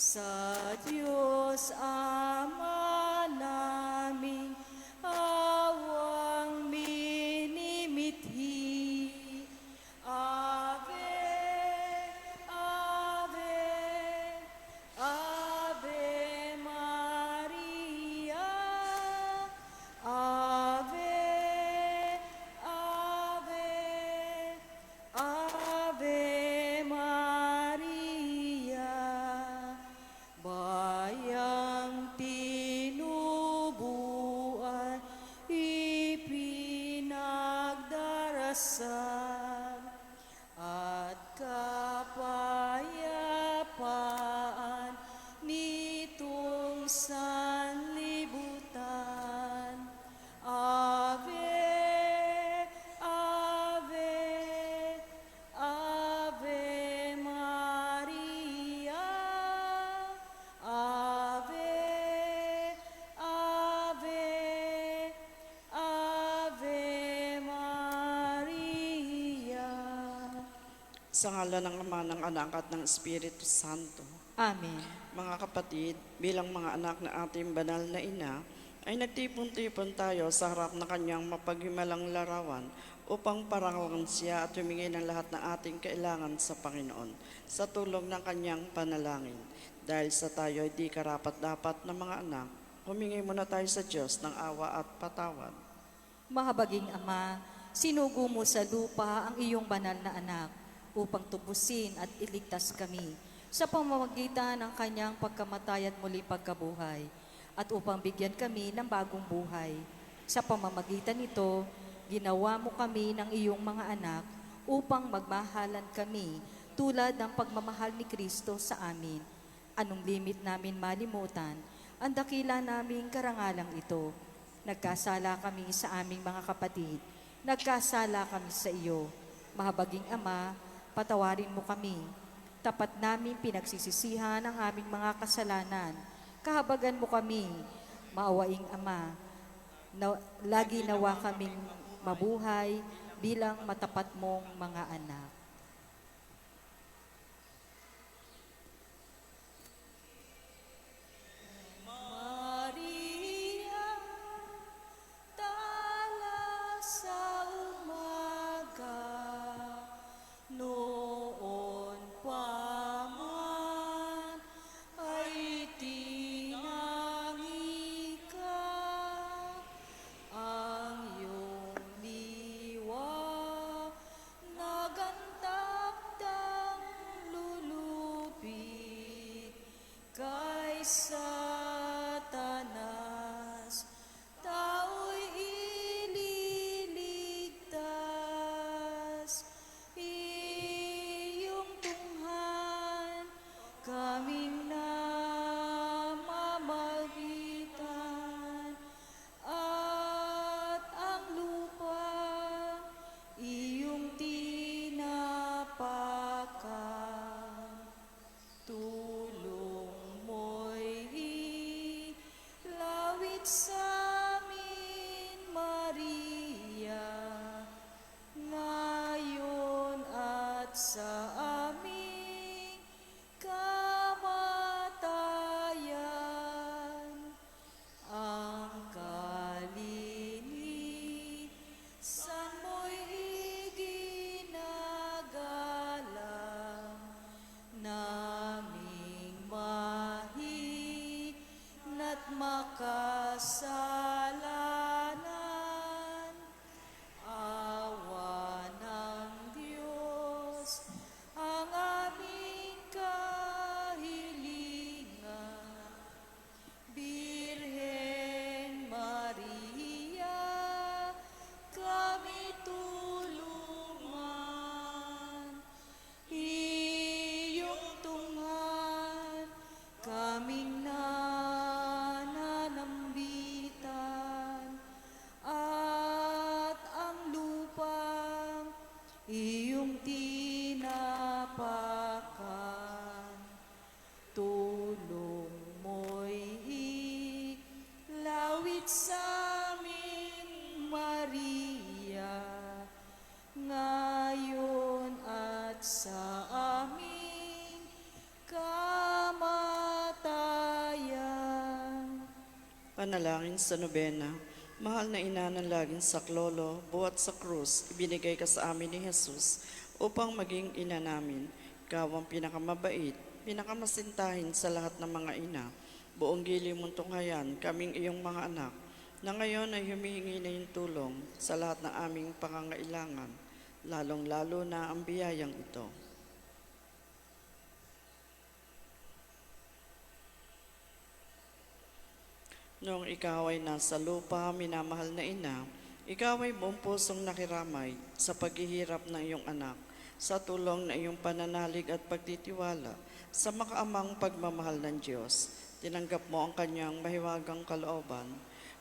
Sa Diyos Ama naming awang minimithi. Ave, Ave, Ave Maria. Ave, Ave, Ave Maria. Bayang tinubuan, ipinagdarasal, at kapayapaan nitong sanlibutan. Ave, Ave, Ave Maria. Ave, Ave, Ave Maria. Sa ngala ng Ama, ng Anak at ng Espiritu Santo. Amen. Mga kapatid, bilang mga anak na ating banal na ina, ay nagtipon-tipon tayo sa harap na kanyang mapaghimalang larawan upang parangalan siya at humingi ng lahat ng ating kailangan sa Panginoon sa tulong ng kanyang panalangin. Dahil sa tayo ay di karapat-dapat na mga anak, humingi muna tayo sa Diyos ng awa at patawad. Mahabaging Ama, sinugo mo sa lupa ang iyong banal na anak upang tubusin at iligtas kami sa pamamagitan ng kanyang pagkamatay at muli pagkabuhay at upang bigyan kami ng bagong buhay. Sa pamamagitan nito, ginawa mo kami ng iyong mga anak upang magmahalan kami tulad ng pagmamahal ni Kristo sa amin. Anong limit namin malimutan ang dakila naming karangalang ito. Nagkasala kami sa aming mga kapatid, nagkasala kami sa iyo. Mahabaging Ama, patawarin mo kami. Tapat namin pinagsisisihan ang aming mga kasalanan. Kahabagan mo kami, maawaing Ama. Lagi nawa kaming mabuhay bilang matapat mong mga anak. Maria, tala sa umaga, noon pa man ay tinangi ka, ang iyong liwanag ang takdang lulupit kay Satanas, tao'y ililigtas. Iyong tunghan kaming namamagitan, at ang lupa iyong tinapakan. Tulong mo'y Panalangin sa nobena. Mahal na ina ng laging saklolo, buhat sa krus, ibinigay ka sa amin ni Jesus upang maging ina namin. Ikaw ang pinakamabait, pinakamasintahin sa lahat ng mga ina. Buong gili mong tunghayan, kaming iyong mga anak, na ngayon ay humihingi na yung tulong sa lahat ng aming pangangailangan, lalong-lalo na ang biyayang ito. Noong ikaw ay nasa lupa, minamahal na ina, ikaw ay buong pusong nakiramay sa paghihirap ng iyong anak, sa tulong na iyong pananalig at pagtitiwala sa makaamang pagmamahal ng Diyos. Tinanggap mo ang kanyang mahiwagang kalooban.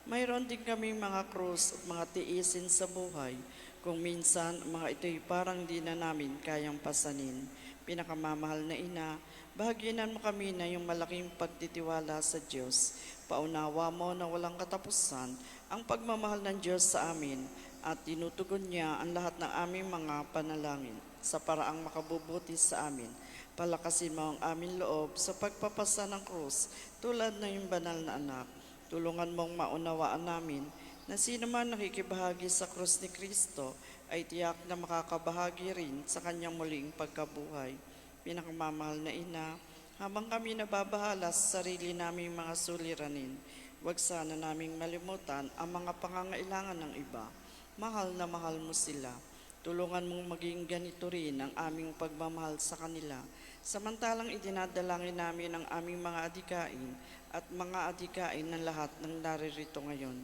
Mayroon din kaming mga krus at mga tiisin sa buhay. Kung minsan, mga ito'y parang di na namin kayang pasanin. Pinakamamahal na ina, bahaginan mo kami na yung malaking pagtitiwala sa Diyos. Paunawa mo na walang katapusan ang pagmamahal ng Diyos sa amin at tinutugon niya ang lahat ng aming mga panalangin sa paraang makabubuti sa amin. Palakasin mo ang aming loob sa pagpapasa ng krus tulad ng iyong banal na anak. Tulungan mong maunawaan namin na sino man nakikibahagi sa krus ni Kristo ay tiyak na makakabahagi rin sa kanyang muling pagkabuhay. Pinakamamahal na ina, habang kami nababahala sa sarili naming mga suliranin, huwag sana naming malimutan ang mga pangangailangan ng iba. Mahal na mahal mo sila. Tulungan mong maging ganito rin ang aming pagmamahal sa kanila. Samantalang idinadalangin namin ang aming mga adikain at mga adikain ng lahat ng naririto ngayon.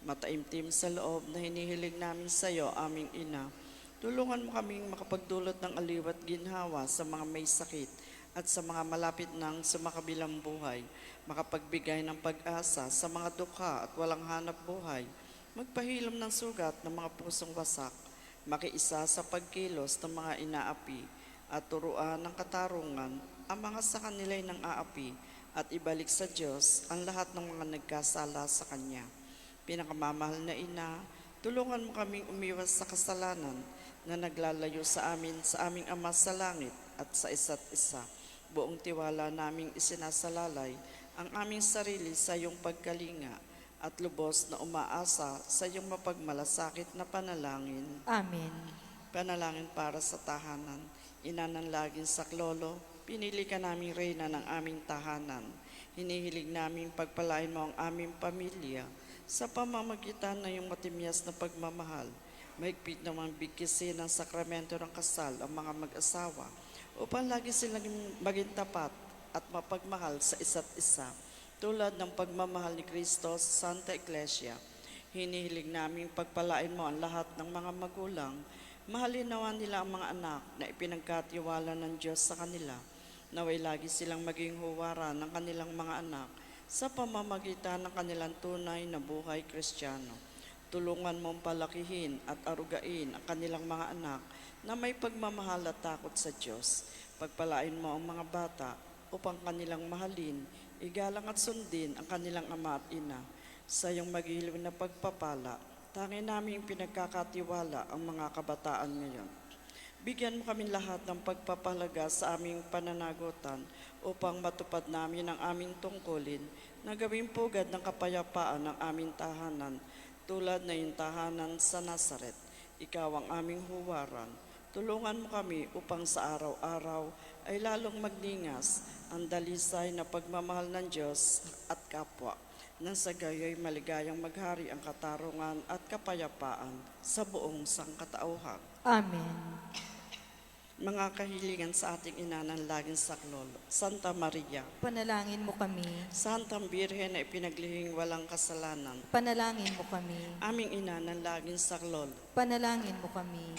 Mataimtim sa loob na hinihiling namin sa iyo, aming ina. Tulungan mo kaming makapagdulot ng aliw at ginhawa sa mga may sakit at sa mga malapit ng sumakabilang buhay, makapagbigay ng pag-asa sa mga dukha at walang hanap buhay, magpahilom ng sugat ng mga pusong wasak, makiisa sa pagkilos ng mga inaapi, at turuan ng katarungan ang mga sa kanila'y nang aapi, at ibalik sa Diyos ang lahat ng mga nagkasala sa Kanya. Pinakamamahal na ina, tulungan mo kaming umiwas sa kasalanan na naglalayo sa aming Ama sa langit at sa isa't isa. Buong tiwala naming isinasalalay ang aming sarili sa iyong pagkalinga at lubos na umaasa sa iyong mapagmalasakit na panalangin. Amen. Panalangin para sa tahanan. Ina ng laging saklolo, pinili ka naming reyna ng aming tahanan. Hinihiling naming pagpalain mo ang aming pamilya sa pamamagitan ng iyong matimyas na pagmamahal. Mahigpit namang bigkisin ng sakramento ng kasal ang mga mag-asawa upang lagi silang maging tapat at mapagmahal sa isa't isa, tulad ng pagmamahal ni Kristo sa Santa Iglesia. Hinihiling naming pagpalain mo ang lahat ng mga magulang. Mahalin nawa nila ang mga anak na ipinagkatiwala ng Diyos sa kanila. Naway lagi silang maging huwara ng kanilang mga anak sa pamamagitan ng kanilang tunay na buhay Kristiyano. Tulungan mong palakihin at arugain ang kanilang mga anak na may pagmamahal at takot sa Diyos. Pagpalain mo ang mga bata upang kanilang mahalin, igalang at sundin ang kanilang ama at ina. Sa iyong magiliw na pagpapala, tangin naming pinagkakatiwala ang mga kabataan ngayon. Bigyan mo kami lahat ng pagpapahalaga sa aming pananagutan upang matupad namin ang aming tungkulin na gawing pugad ng kapayapaan ng aming tahanan tulad na yung tahanan sa Nazaret. Ikaw ang aming huwaran. Tulungan mo kami upang sa araw-araw ay lalong magningas ang dalisay na pagmamahal ng Diyos at kapwa, nang sa gayo'y maligayang maghari ang katarungan at kapayapaan sa buong sangkatauhan. Amen. Mga kahilingan sa ating ina ng laging saklolo, Santa Maria, Panalangin mo kami. Santang Birhen na ipinaglihing walang kasalanan, Panalangin mo kami. aming ina ng laging saklolo, Panalangin mo kami.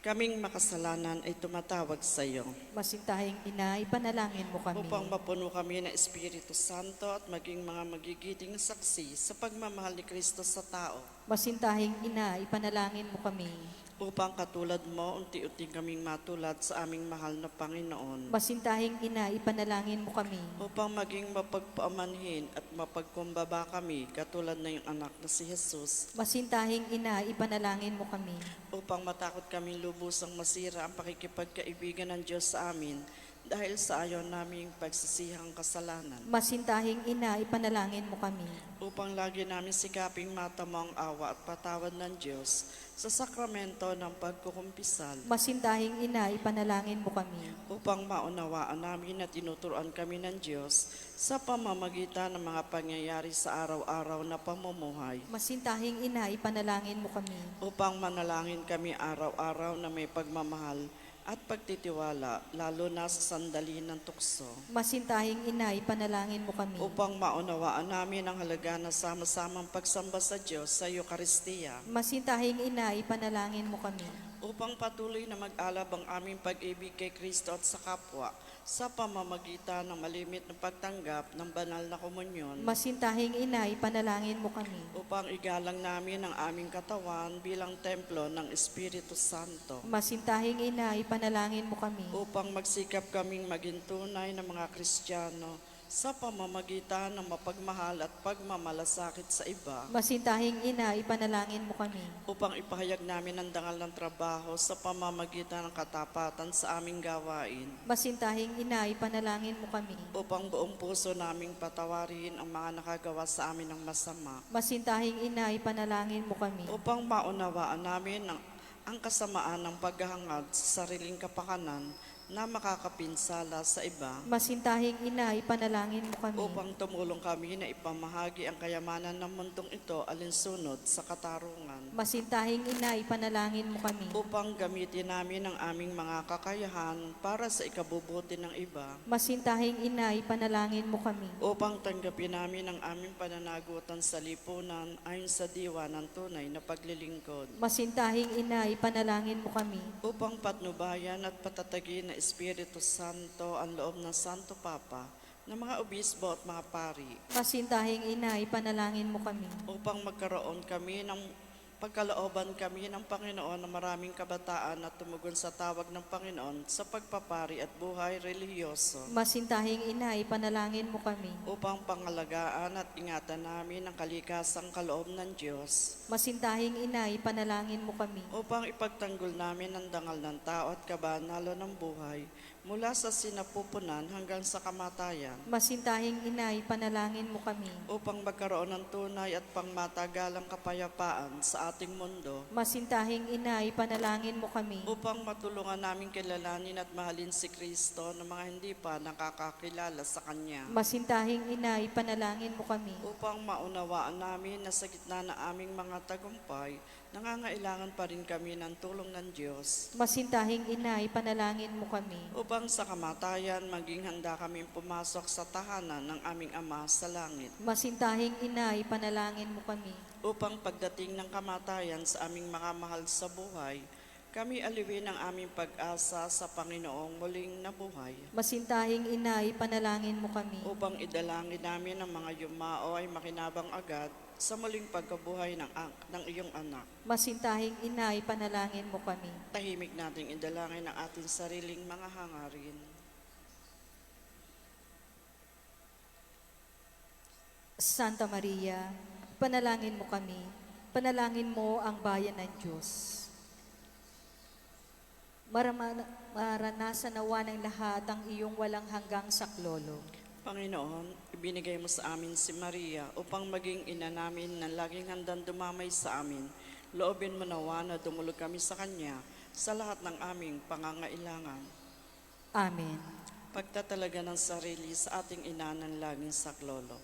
kaming makasalanan ay tumatawag sa iyo Masintahing ina, ipanalangin mo kami. upang mapuno kami ng Espiritu Santo at maging mga magigiting saksi sa pagmamahal ni Kristo sa tao. Masintahing ina, ipanalangin mo kami. Upang katulad mo, unti-unti kaming matulad sa aming mahal na Panginoon. Masintahing ina, ipanalangin mo kami. Upang maging mapagpaamanhin at mapagkumbaba kami, katulad na yung anak na si Jesus. Masintahing ina, ipanalangin mo kami. Upang matakot kaming lubusang masira ang pakikipagkaibigan ng Diyos sa amin, dahil sa ayaw naming pagsisihang kasalanan, Masintahing Ina, ipanalangin mo kami. upang lagi namin sikaping matamo ang awa at patawad ng Diyos sa sakramento ng pagkukumpisal, Masintahing Ina, ipanalangin mo kami. upang maunawaan namin at tinuturuan kami ng Diyos sa pamamagitan ng mga pangyayari sa araw-araw na pamumuhay, Masintahing Ina, ipanalangin mo kami. upang manalangin kami araw-araw na may pagmamahal at pagtitiwala, lalo na sa sandali ng tukso, Masintahing Ina, ipanalangin mo kami. upang maunawaan namin ang halaga ng sama-samang pagsamba sa Diyos sa Eukaristiya, Masintahing Ina, ipanalangin mo kami. upang patuloy na mag-alab ang aming pag-ibig kay Kristo at sa kapwa sa pamamagitan ng malimit na pagtanggap ng banal na komunyon, Masintahing Ina, ipanalangin mo kami. upang igalang namin ang aming katawan bilang templo ng Espiritu Santo, Masintahing Ina, ipanalangin mo kami. upang magsikap kaming maging tunay na mga Kristiyano sa pamamagitan ng mapagmahal at pagmamalasakit sa iba, Masintahing Ina, ipanalangin mo kami. upang ipahayag namin ang dangal ng trabaho sa pamamagitan ng katapatan sa aming gawain, Masintahing Ina, ipanalangin mo kami. upang buong puso naming patawarin ang mga nakagawa sa amin ng masama, Masintahing Ina, ipanalangin mo kami. upang maunawaan namin ang kasamaan ng paghahangad sa sariling kapakanan na makakapinsala sa iba, Masintahing Ina, ipanalangin mo kami. upang tumulong kami na ipamahagi ang kayamanan ng mundong ito alinsunod sa katarungan, Masintahing Ina, ipanalangin mo kami. upang gamitin namin ang aming mga kakayahan para sa ikabubuti ng iba, Masintahing Ina, ipanalangin mo kami. upang tanggapin namin ang aming pananagutan sa lipunan ayon sa diwa ng tunay na paglilingkod, Masintahing Ina, ipanalangin mo kami. upang patnubayan at patatagin na Espiritu Santo ang loob ng Santo Papa, ng mga obispo at mga pari, Masintahing Ina, ipanalangin mo kami. upang magkaroon kami ng pagkalooban kami ng Panginoon ng maraming kabataan at tumugon sa tawag ng Panginoon sa pagpapari at buhay relihiyoso, Masintahing Ina, ipanalangin mo kami. upang pangalagaan at ingatan namin ang kalikasang kaloob ng Diyos, Masintahing Ina, ipanalangin mo kami. upang ipagtanggol namin ang dangal ng tao at kabanalo ng buhay mula sa sinapupunan hanggang sa kamatayan, Masintahing Ina, ipanalangin mo kami. upang magkaroon ng tunay at pangmatagalang kapayapaan sa ating mundo, Masintahing Ina, ipanalangin mo kami. upang matulungan namin kilalanin at mahalin si Kristo ng mga hindi pa nakakakilala sa Kanya, Masintahing Ina, ipanalangin mo kami. upang maunawaan namin na sa gitna ng aming mga tagumpay, nangangailangan pa rin kami ng tulong ng Diyos, Masintahing Ina, ipanalangin mo kami. upang sa kamatayan maging handa kaming pumasok sa tahanan ng aming Ama sa langit, Masintahing Ina, ipanalangin mo kami. upang pagdating ng kamatayan sa aming mga mahal sa buhay, kami aliwin ang aming pag-asa sa Panginoong muling nabuhay, Masintahing Ina, ipanalangin mo kami. upang idalangin namin ang mga yumao ay makinabang agad sa muling pagkabuhay ng iyong anak. Masintahing Ina, ipanalangin mo kami. Tahimik nating idalangin ang ating sariling mga hangarin. Santa Maria, panalangin mo kami. Panalangin mo ang bayan ng Diyos. Maranasan nawa ng lahat ang iyong walang hanggang saklolo. Panginoon, ibinigay mo sa amin si Maria upang maging ina namin na laging handang dumamay sa amin. Loobin mo nawa na dumulog kami sa Kanya sa lahat ng aming pangangailangan. Amen. Pagtatalaga ng sarili sa ating ina ng laging saklolo.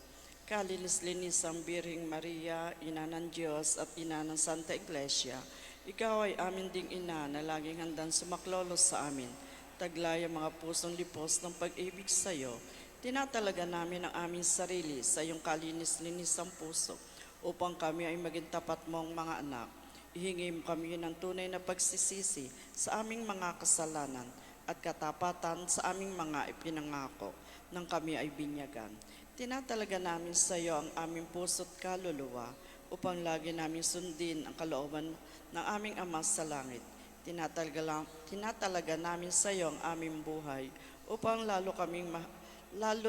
Kalinis-linis ang Birhing Maria, ina ng Diyos at ina ng Santa Iglesia. Ikaw ay amin ding ina na laging handang sumaklolo sa amin. Taglay ang mga pusong lipos ng pag-ibig sa iyo. Tinatalaga namin ang aming sarili sa iyong kalinis-linis ang puso upang kami ay maging tapat mong mga anak. Ihingi mo kami ng tunay na pagsisisi sa aming mga kasalanan at katapatan sa aming mga ipinangako nang kami ay binyagan. Tinatalaga namin sa iyo ang aming puso't kaluluwa upang lagi namin sundin ang kalooban ng aming Ama sa langit. Tinatalaga namin sa iyo ang aming buhay upang lalo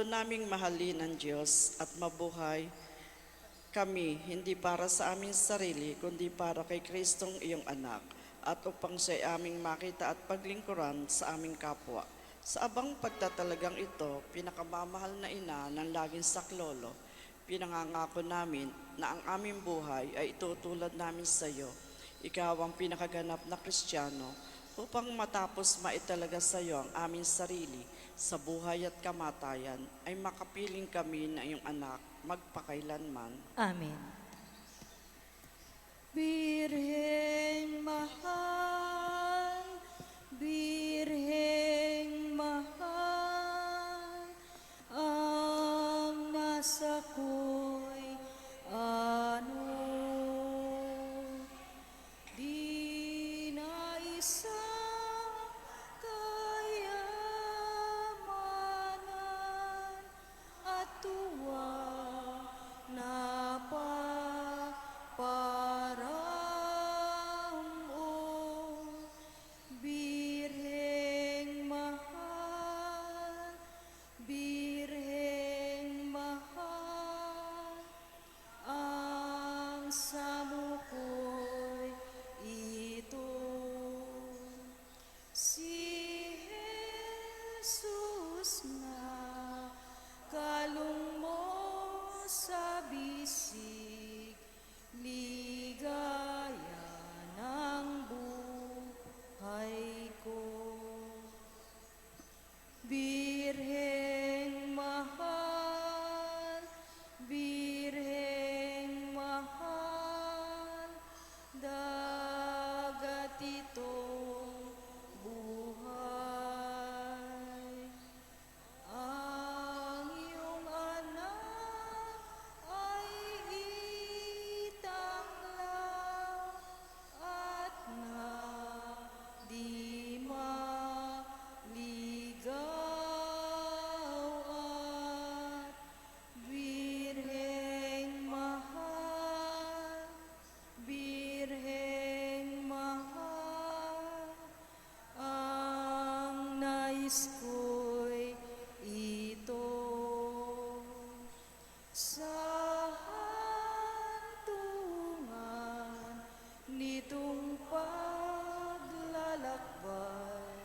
naming mahalin ang Diyos at mabuhay kami, hindi para sa aming sarili, kundi para kay Kristong iyong anak, at upang siya aming makita at paglingkuran sa aming kapwa. Sa abang pagtatalagang ito, pinakamamahal na ina ng laging saklolo, pinangangako namin na ang aming buhay ay itutulad namin sa iyo. Ikaw ang pinakaganap na Kristiyano upang matapos maitalaga sa iyo ang aming sarili sa buhay at kamatayan ay makapiling kami na iyong anak magpakailanman. Amen. Birheng mahal, Birheng mahal, ang nasa ko'y ano, di na isang kayamanan at tuwa na paparamo. Birheng mahal, Birheng mahal, ang samukoy ito. Si Jesus na kalong mo sa bisig, ligaya ng buhay ko. Birheng mahal, Birheng mahal, dagat itong buhay. Ang iyong anak ay itanglaw at na di maligaw at Birheng mahal, Birheng mahal, ang nais ko'y ito. Sa hantungan nitong paglalakbay,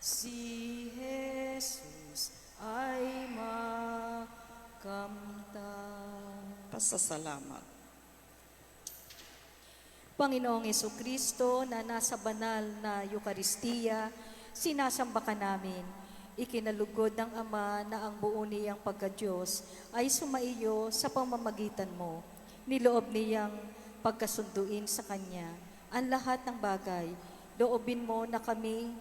si Jesus ay makamtan. Pasasalamat. Panginoong Kristo na nasa banal na Eukaristiya, sinasamba ka namin. Ikinalugod ng Ama na ang buo niyang pagka-Diyos ay sumaiyo sa pamamagitan mo. Niloob niyang pagkasunduin sa Kanya ang lahat ng bagay. Loobin mo na kami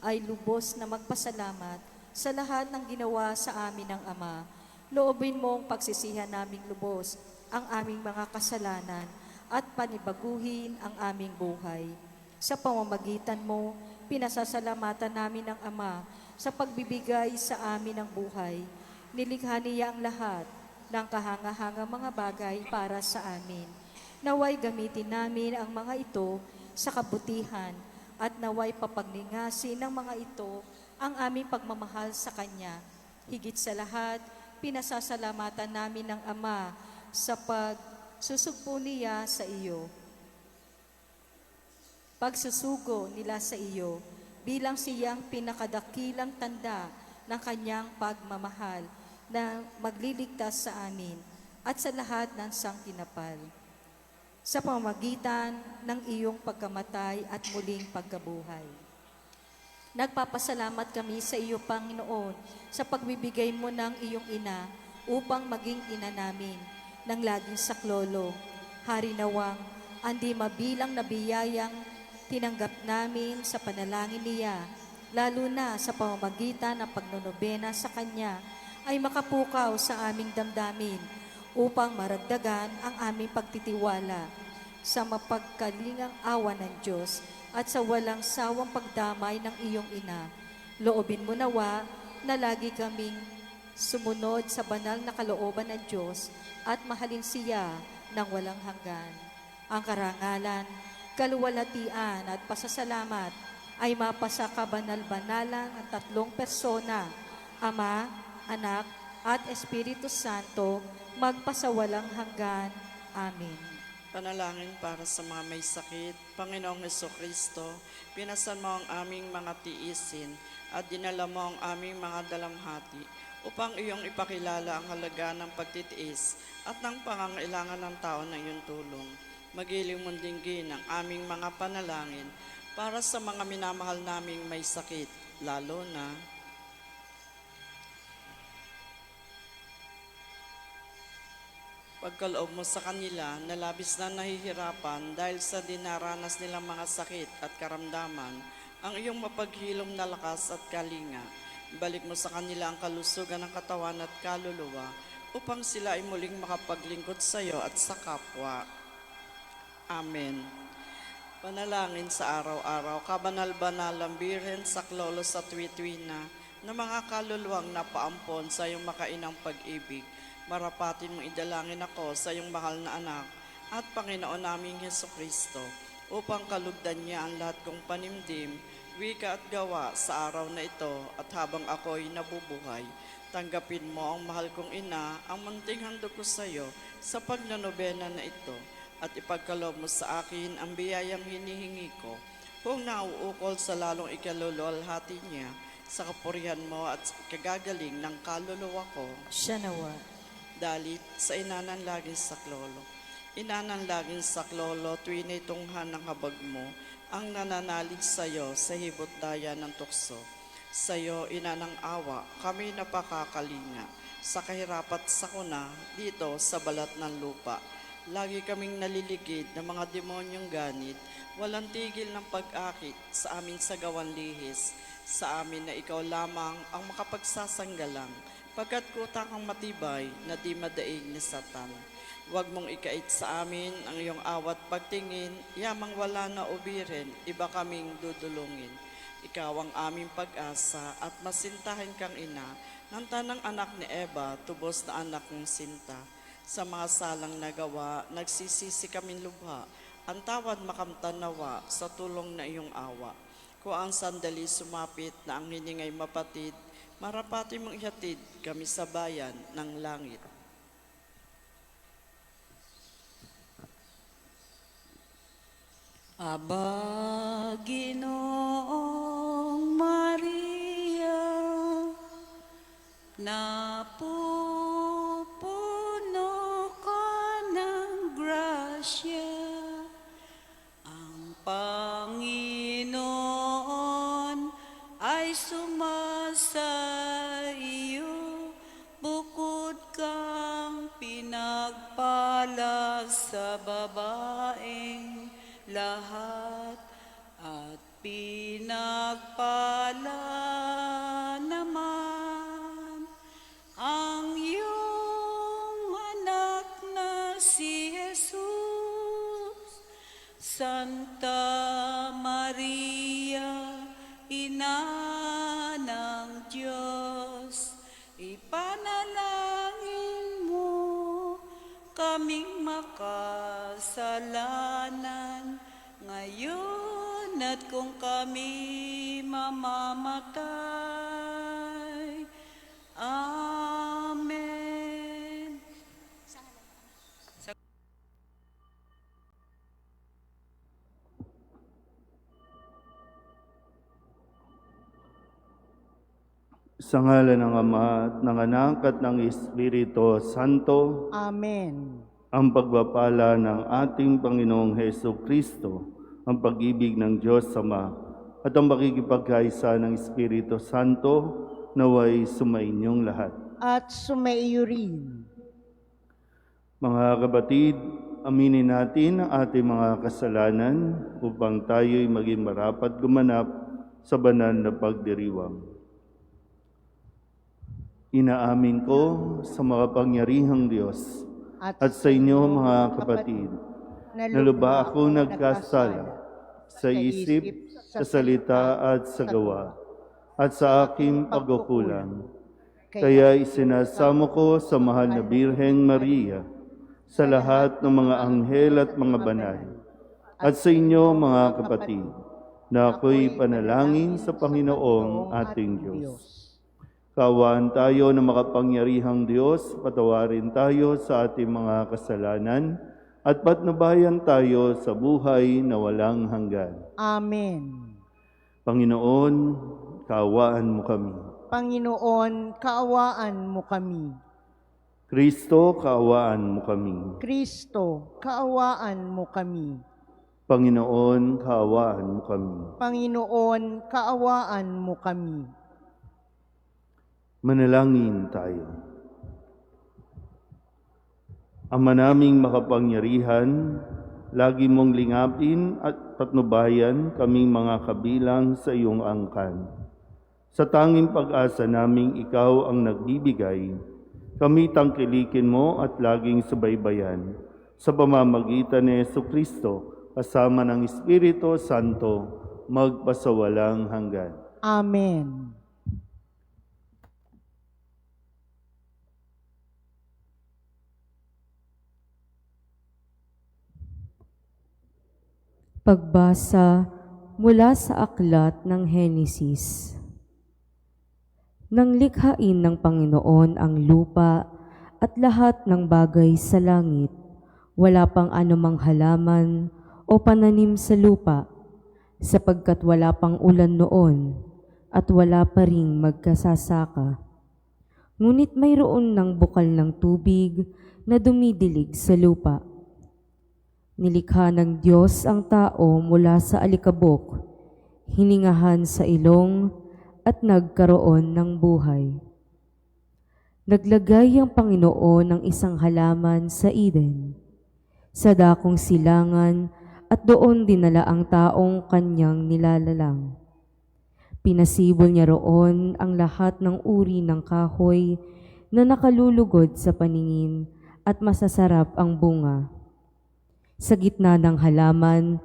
ay lubos na magpasalamat sa lahat ng ginawa sa amin ng Ama. Loobin mong pagsisihan naming lubos ang aming mga kasalanan at panibaguhin ang aming buhay. Sa pamamagitan mo, pinasasalamatan namin ng Ama sa pagbibigay sa amin ng buhay. Nilikha niya ang lahat ng kahanga-hanga mga bagay para sa amin. Naway gamitin namin ang mga ito sa kabutihan at naway papagningasin ng mga ito ang aming pagmamahal sa Kanya. Higit sa lahat, pinasasalamatan namin ng Ama sa pagsusugpo niya sa iyo. Pagsusugo nila sa iyo bilang siyang pinakadakilang tanda ng Kanyang pagmamahal na magliligtas sa amin at sa lahat ng sangkinapal. Sa pamamagitan ng iyong pagkamatay at muling pagkabuhay. Nagpapasalamat kami sa iyo, Panginoon, sa pagbibigay mo ng iyong ina upang maging ina namin ng laging saklolo. Hari nawang, andi mabilang na biyayang tinanggap namin sa panalangin niya, lalo na sa pamamagitan ng pagnonobena sa Kanya, ay makapukaw sa aming damdamin upang maragdagan ang aming pagtitiwala sa mapagkalingang awa ng Diyos at sa walang sawang pagdamay ng iyong ina. Loobin mo nawa na lagi kaming sumunod sa banal na kalooban ng Diyos at mahalin siya ng walang hanggan. Ang karangalan, kaluwalhatian at pasasalamat ay mapasa kabanal-banalan ang tatlong persona, Ama, Anak, at Espiritu Santo, magpasawalang hanggan. Amen. Panalangin para sa mga may sakit. Panginoong Hesukristo, pinasan mo ang aming mga tiisin at dinala mo ang aming mga dalamhati upang iyong ipakilala ang halaga ng pagtitiis at ng pangangailangan ng tao ng iyong tulong. Magiling mong dinggin ang aming mga panalangin para sa mga minamahal naming may sakit, lalo na pagkaloob mo sa kanila na labis na nahihirapan dahil sa dinaranas nilang mga sakit at karamdaman, ang iyong mapaghilom na lakas at kalinga. Balik mo sa kanila ang kalusugan ng katawan at kaluluwa upang sila ay muling makapaglingkod sa iyo at sa kapwa. Amen. Panalangin sa araw-araw, kabanal-banalang Birhen sa Klolos at Tuwituina na mga kaluluwang napaampon sa iyong makainang pag-ibig. Marapatin mong idalangin ako sa iyong mahal na anak at Panginoon naming Hesukristo upang kalugdan niya ang lahat kong panimdim, wika at gawa sa araw na ito at habang ako'y nabubuhay. Tanggapin mo ang mahal kong ina, ang munting handog ko sa iyo sa pagnanobena na ito at ipagkaloob mo sa akin ang biyayang hinihingi ko kung nauukol sa lalong ikaluluwalhati niya sa kapurihan mo at kagagaling ng kaluluwa ko. Siya nawa. Dalit sa inanan laging saklolo. Inanan laging saklolo, tuwina'y tunghan ng habag mo, ang nananalig sa iyo sa hibot daya ng tukso. Sa iyo, inanang awa, kami napakakalinga, sa kahirapat sakuna, dito sa balat ng lupa. Lagi kaming naliligid ng mga demonyong ganit, walang tigil ng pag-akit sa amin sa gawan lihis, sa amin na ikaw lamang ang makapagsasanggalang, pagkat kuta kang matibay na di madaig ni Satan. Huwag mong ikait sa amin ang iyong awat pagtingin, yamang wala na ubirin, iba kaming dudulungin. Ikaw ang aming pag-asa at masintahin kang ina ng tanang anak ni Eva, tubos na anak ng sinta. Sa mga salang nagawa, nagsisisi kaming lubha, ang tawad makamtanawa sa tulong na iyong awa. Kung ang sandali sumapit na ang hiningay mapatid, marapati mong ihatid kami sa bayan ng langit. Aba, Ginoong Maria, napupuno ka ng grasya, ang Panginoon ay sumasa iyo, bukod kang pinagpala sa babaeng lahat at pinagpala naman ang iyong anak na si Jesus. Santa Maria, Ina ng Diyos, ipanalangin mo kaming makasalanan ngayon at kung kami mamamatay. Amen. Sa ngalan ng Ama at ng Anak at ng Espiritu Santo, Amen. ang pagpapala ng ating Panginoong Heso Kristo, ang pag-ibig ng Diyos Ama, at ang pakikipagkaisa ng Espiritu Santo, naway sumainyong lahat. At sumaiyo rin. Mga kapatid, aminin natin ang ating mga kasalanan upang tayo'y maging marapat gumanap sa banal na pagdiriwang. Inaamin ko sa makapangyarihang Diyos at sa inyo mga kapatid, na lubha ako nagkasala sa isip, sa salita at sa gawa, at sa aking pagkukulang. Kaya isinasamo ko sa mahal na Birheng Maria, sa lahat ng mga anghel at mga banal, at sa inyo mga kapatid, na ako'y panalangin sa Panginoong ating Diyos. Kaawaan tayo ng makapangyarihang Diyos, patawarin tayo sa ating mga kasalanan at patnubayan tayo sa buhay na walang hanggan. Amen. Panginoon, kaawaan mo kami. Panginoon, kaawaan mo kami. Kristo, kaawaan mo kami. Kristo, kaawaan mo kami. Panginoon, kaawaan mo kami. Panginoon, kaawaan mo kami. Manalangin tayo. Ama naming makapangyarihan, lagi mong lingapin at patnubayan kaming mga kabilang sa iyong angkan. Sa tanging pag-asa naming ikaw ang nagbibigay, kami tangkilikin mo at laging subaybayan sa pamamagitan ni Jesucristo kasama ng Espiritu Santo magpasawalang hanggan. Amen. Pagbasa mula sa aklat ng Henesis. Nang likhain ng Panginoon ang lupa at lahat ng bagay sa langit, wala pang anumang halaman o pananim sa lupa, sapagkat wala pang ulan noon at wala pa ring magkasasaka. Ngunit mayroon ng bukal ng tubig na dumidilig sa lupa. Nilikha ng Diyos ang tao mula sa alikabok, hiningahan sa ilong at nagkaroon ng buhay. Naglagay ang Panginoon ng isang halaman sa Eden, sa dakong silangan, at doon dinala ang taong kanyang nilalalang. Pinasibol niya roon ang lahat ng uri ng kahoy na nakalulugod sa paningin at masasarap ang bunga. Sa gitna ng halaman,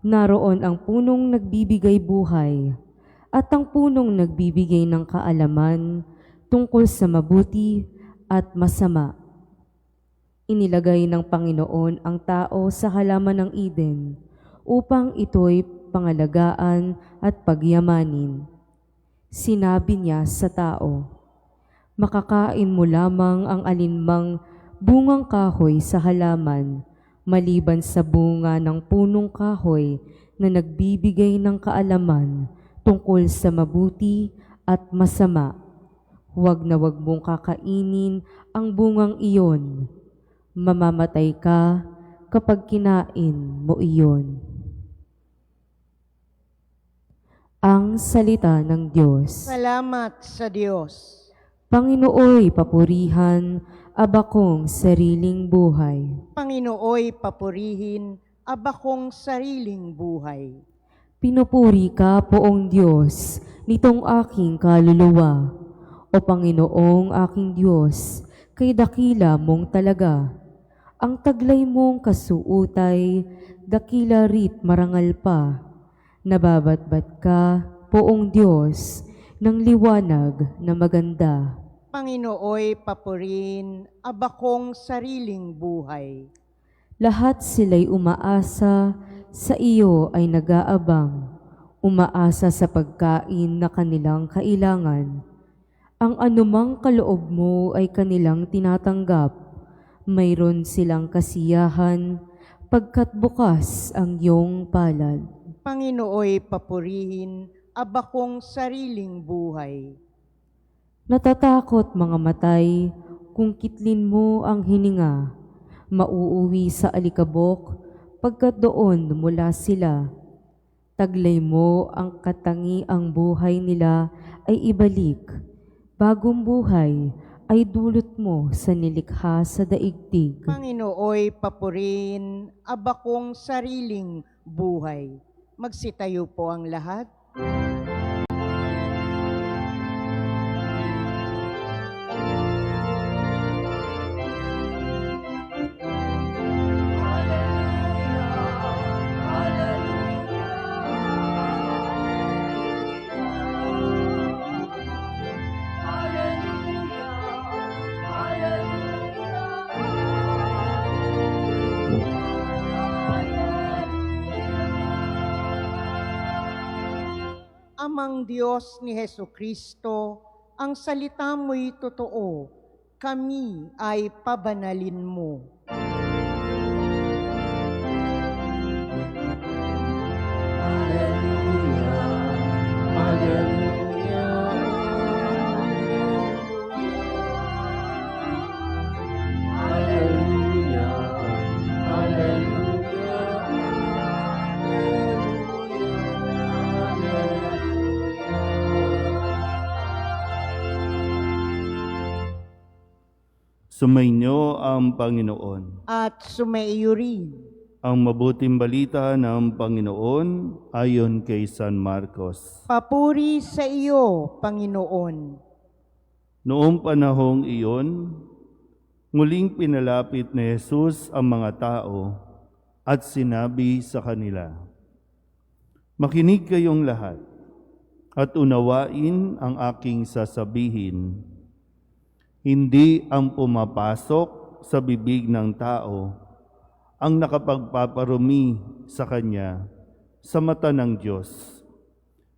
naroon ang punong nagbibigay buhay at ang punong nagbibigay ng kaalaman tungkol sa mabuti at masama. Inilagay ng Panginoon ang tao sa halaman ng Eden upang ito'y pangalagaan at pagyamanin. Sinabi niya sa tao, "Makakain mo lamang ang alinmang bungang kahoy sa halaman, maliban sa bunga ng punong kahoy na nagbibigay ng kaalaman tungkol sa mabuti at masama. Huwag na huwag mong kakainin ang bungang iyon. Mamamatay ka kapag kinain mo iyon." Ang salita ng Diyos. Salamat sa Diyos. Panginooy papurihan, abakong sariling buhay. Panginooy papurihin, abakong sariling buhay. Pinupuri ka, Poong Diyos, nitong aking kaluluwa. O Panginoong aking Diyos, kay dakila mong talaga. Ang taglay mong kasuutay, dakila rit marangal pa. Nababatbat ka, Poong Diyos, ng liwanag na maganda. Panginooy papurihin, abakong sariling buhay. Lahat sila'y umaasa, sa iyo ay nag-aabang, umaasa sa pagkain na kanilang kailangan. Ang anumang kaloob mo ay kanilang tinatanggap, mayroon silang kasiyahan, pagkat bukas ang iyong palad. Panginooy papurihin, abakong sariling buhay. Natatakot mga matay, kung kitlin mo ang hininga, mauuwi sa alikabok, pagkat doon mula sila. Taglay mo ang katangiang buhay nila ay ibalik, bagong buhay ay dulot mo sa nilikha sa daigdig. Panginooy papurihin, abakong sariling buhay. Magsitayo po ang lahat. Amang Diyos ni Jesucristo, ang salita mo'y totoo, kami ay pabanalin mo. Sumainyo ang Panginoon. At sumaiyo rin. Ang mabuting balita ng Panginoon ayon kay San Marcos. Papuri sa iyo, Panginoon. Noong panahong iyon, muling pinalapit ni Jesus ang mga tao at sinabi sa kanila, "Makinig kayong lahat at unawain ang aking sasabihin. Hindi ang pumapasok sa bibig ng tao ang nakapagpaparumi sa kanya sa mata ng Diyos,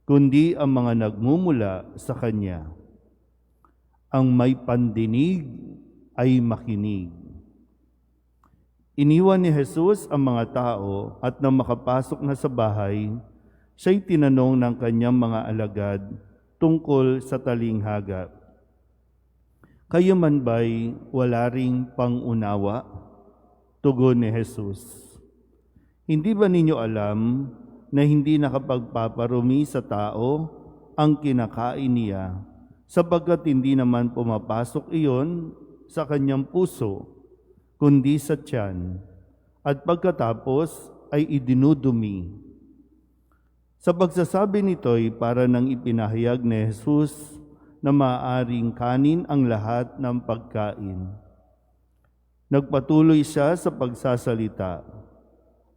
kundi ang mga nagmumula sa kanya. Ang may pandinig ay makinig." Iniwan ni Jesus ang mga tao at nang makapasok na sa bahay, siya'y tinanong ng kanyang mga alagad tungkol sa talinghaga. "Kayo man ba'y wala ring pangunawa?" Tugon ni Jesus. "Hindi ba ninyo alam na hindi nakapagpaparumi sa tao ang kinakain niya, sapagkat hindi naman pumapasok iyon sa kanyang puso, kundi sa tiyan, at pagkatapos ay idinudumi?" Sa pagsasabi nito'y para nang ipinahayag ni Jesus na maaaring kanin ang lahat ng pagkain. Nagpatuloy siya sa pagsasalita.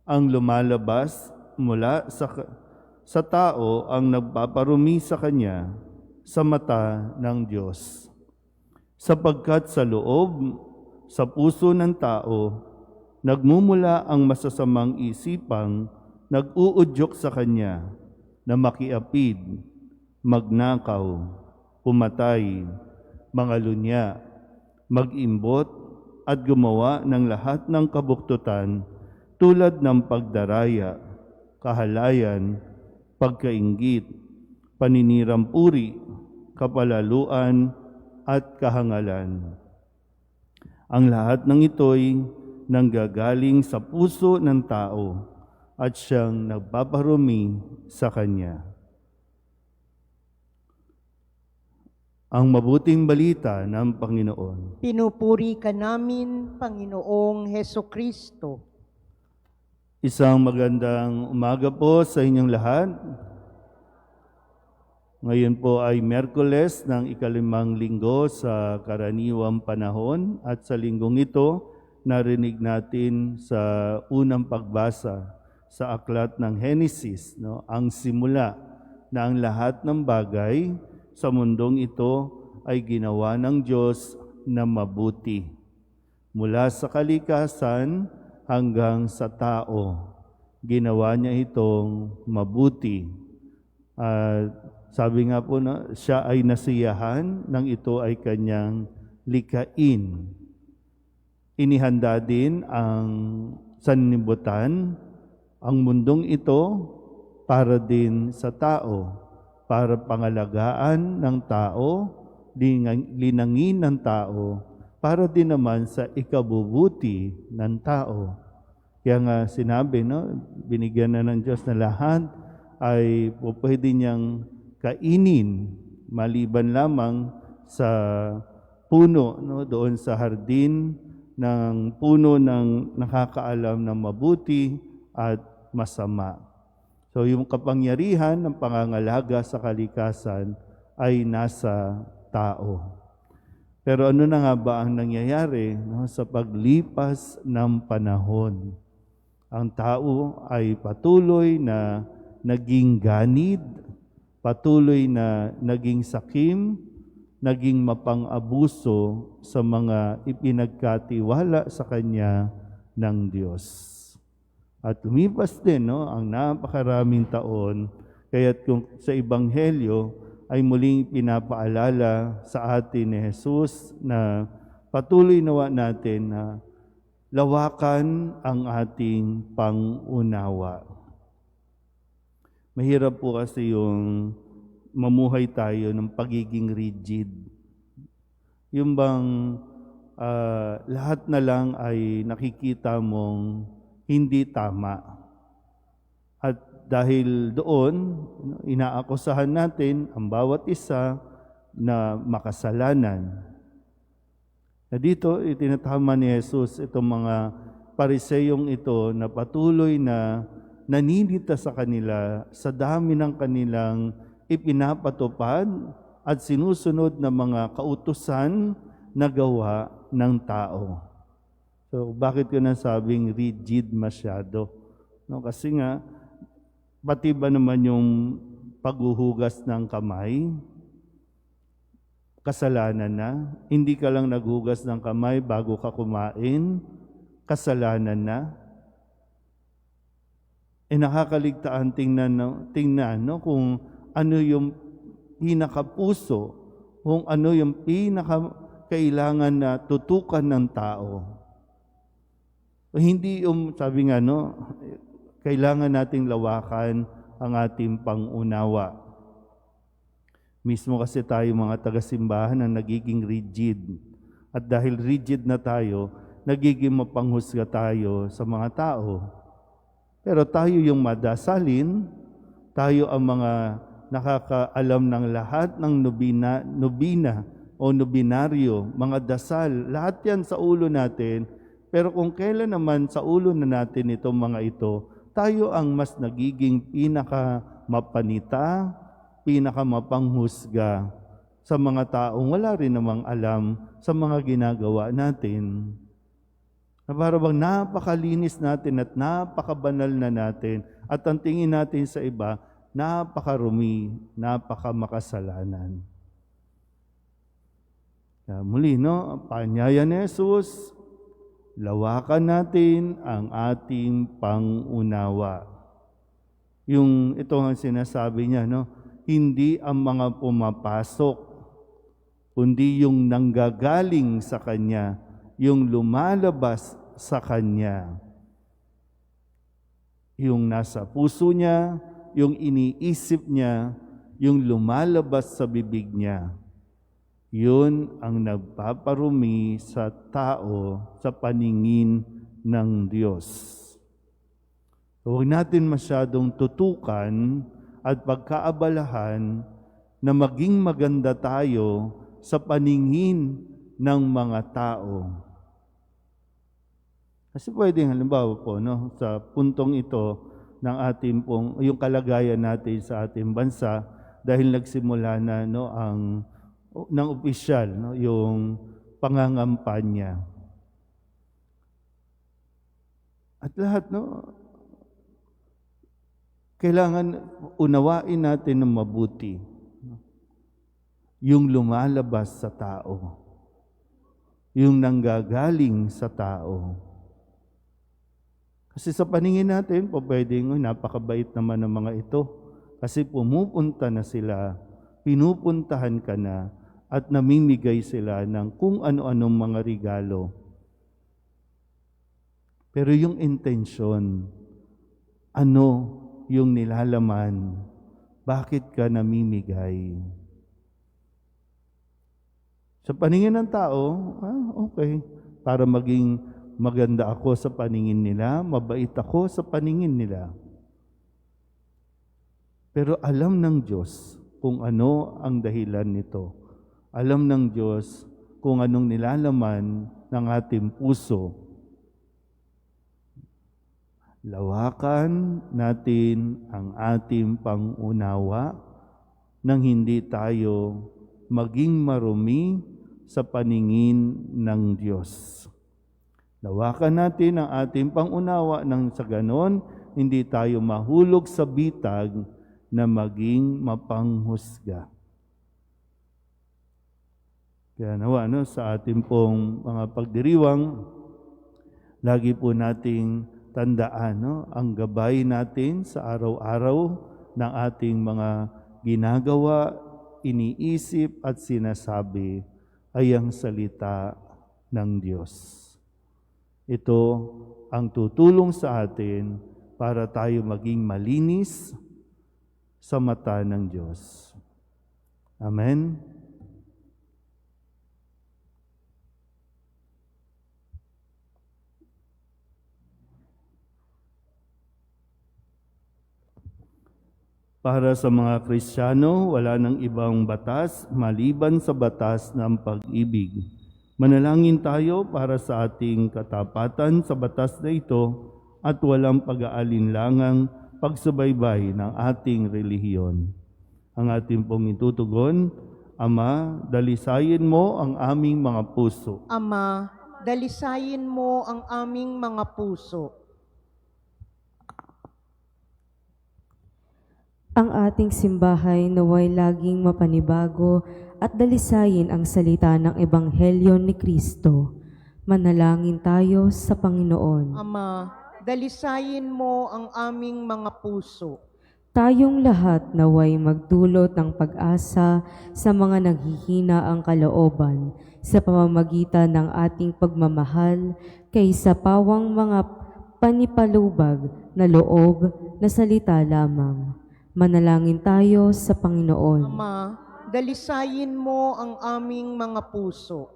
Ang lumalabas mula sa tao ang nagpaparumi sa kanya sa mata ng Diyos. Sapagkat sa loob, sa puso ng tao, nagmumula ang masasamang isipang nag-uudyok sa kanya na makiapid, magnakaw, pumatay, mangalunya, mag-imbot, at gumawa ng lahat ng kabuktutan tulad ng pagdaraya, kahalayan, pagkainggit, paninirampuri, kapalaluan, at kahangalan. Ang lahat ng ito'y nanggagaling sa puso ng tao at siyang nagpaparumi sa kanya. Ang mabuting balita ng Panginoon. Pinupuri ka namin, Panginoong Hesukristo. Isang magandang umaga po sa inyong lahat. Ngayon po ay Miyerkules ng ikalimang linggo sa karaniwang panahon at sa linggong ito, narinig natin sa unang pagbasa sa aklat ng Henesis, ang simula na ang lahat ng bagay sa mundong ito ay ginawa ng Diyos na mabuti. Mula sa kalikasan hanggang sa tao, ginawa niya itong mabuti. At sabi nga po na siya ay nasiyahan nang ito ay kanyang likain. Inihanda din ang sanlibutan, ang mundong ito para din sa tao, para pangalagaan ng tao, linangin ng tao, para din naman sa ikabubuti ng tao. Kaya nga sinabi, binigyan na ng Diyos na lahat ay pwede niyang kainin, maliban lamang sa puno, doon sa hardin ng puno ng nakakaalam ng mabuti at masama. So yung kapangyarihan ng pangangalaga sa kalikasan ay nasa tao. Pero ano na nga ba ang nangyayari sa paglipas ng panahon? Ang tao ay patuloy na naging ganid, patuloy na naging sakim, naging mapang-abuso sa mga ipinagkatiwala sa kanya ng Diyos. At lumipas din ang napakaraming taon, kaya't kung sa Ebanghelyo ay muling pinapaalala sa atin ni Jesus na patuloy nawa natin na lawakan ang ating pangunawa. Mahirap po kasi yung mamuhay tayo ng pagiging rigid. Yung bang lahat na lang ay nakikita mong hindi tama. At dahil doon, inaakusahan natin ang bawat isa na makasalanan. Na dito, itinatama ni Jesus itong mga pariseyong ito na patuloy na naninita sa kanila sa dami ng kanilang ipinapatupad at sinusunod na mga kautusan na gawa ng tao. So, bakit ko nasabing rigid masyado? No, kasi nga, pati ba naman yung paghuhugas ng kamay, kasalanan na? Hindi ka lang naghugas ng kamay bago ka kumain, kasalanan na? Nakakaligtaan tingnan no, kung ano yung pinakapuso, kung ano yung pinakakailangan na tutukan ng tao. Hindi sabi nga, no, kailangan nating lawakan ang ating pangunawa. Mismo kasi tayo mga taga-simbahan na nagiging rigid. At dahil rigid na tayo, nagiging mapanghusga tayo sa mga tao. Pero tayo yung madasalin, tayo ang mga nakakaalam ng lahat ng nobina o nobinaryo, mga dasal, lahat yan sa ulo natin. Pero kung kailan naman sa ulo na natin itong mga ito, tayo ang mas nagiging pinakamapanita, pinakamapanghusga sa mga taong wala rin namang alam sa mga ginagawa natin. Na para bang napakalinis natin at napakabanal na natin at ang tingin natin sa iba, napakarumi, napakamakasalanan. Muli, no, paanyaya ni Jesus, lawakan natin ang ating pangunawa. Yung ito ang sinasabi niya, no, hindi ang mga pumapasok, kundi yung nanggagaling sa Kanya, yung lumalabas sa Kanya. Yung nasa puso niya, yung iniisip niya, yung lumalabas sa bibig niya. Yun ang nagpaparumi sa tao sa paningin ng Diyos. Huwag natin masyadong tutukan at pagkaabalahan na maging maganda tayo sa paningin ng mga tao. Kasi pwedeng halimbawa po, no, sa puntong ito ng ating yung kalagayan natin sa ating bansa dahil nagsimula na, no, ng opisyal, no, yung pangangampanya. At lahat, no, kailangan unawain natin ng mabuti yung lumalabas sa tao, yung nanggagaling sa tao. Kasi sa paningin natin, pwedeng napakabait naman ng mga ito kasi pumupunta na sila, pinupuntahan ka na at namimigay sila ng kung ano-anong mga regalo. Pero yung intensyon, ano yung nilalaman? Bakit ka namimigay? Sa paningin ng tao, okay. Para maging maganda ako sa paningin nila, mabait ako sa paningin nila. Pero alam ng Diyos kung ano ang dahilan nito. Alam ng Diyos kung anong nilalaman ng ating puso. Lawakan natin ang ating pangunawa nang hindi tayo maging marumi sa paningin ng Diyos. Lawakan natin ang ating pangunawa nang sa ganon, hindi tayo mahulog sa bitag na maging mapanghusga. Kaya nawa, no, sa ating pong mga pagdiriwang, lagi po nating tandaan, no, ang gabay natin sa araw-araw ng ating mga ginagawa, iniisip at sinasabi ay ang salita ng Diyos. Ito ang tutulong sa atin para tayo maging malinis sa mata ng Diyos. Amen. Para sa mga Kristiyano, wala nang ibang batas maliban sa batas ng pag-ibig. Manalangin tayo para sa ating katapatan sa batas na ito at walang pag-aalinlangang pagsubaybay ng ating relihiyon. Ang ating pong itutugon, Ama, dalisayin mo ang aming mga puso. Ama, dalisayin mo ang aming mga puso. Ang ating simbahay naway laging mapanibago at dalisayin ang salita ng Ebanghelyo ni Kristo. Manalangin tayo sa Panginoon. Ama, dalisayin mo ang aming mga puso. Tayong lahat naway magdulot ng pag-asa sa mga naghihina ang kalooban sa pamamagitan ng ating pagmamahal kaysa pawang mga panipalubag na loob na salita lamang. Manalangin tayo sa Panginoon. Ama, dalisayin mo ang aming mga puso.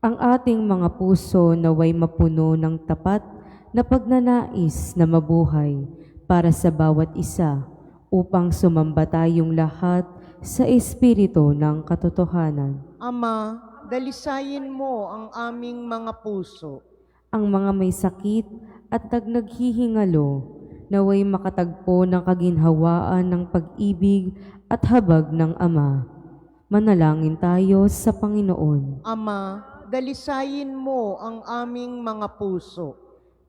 Ang ating mga puso naway mapuno ng tapat na pagnanais na mabuhay para sa bawat isa upang sumamba tayong lahat sa espiritu ng katotohanan. Ama, dalisayin mo ang aming mga puso. Ang mga may sakit at naghihingalo naway makatagpo ng kaginhawaan ng pag-ibig at habag ng Ama. Manalangin tayo sa Panginoon. Ama, dalisayin mo ang aming mga puso.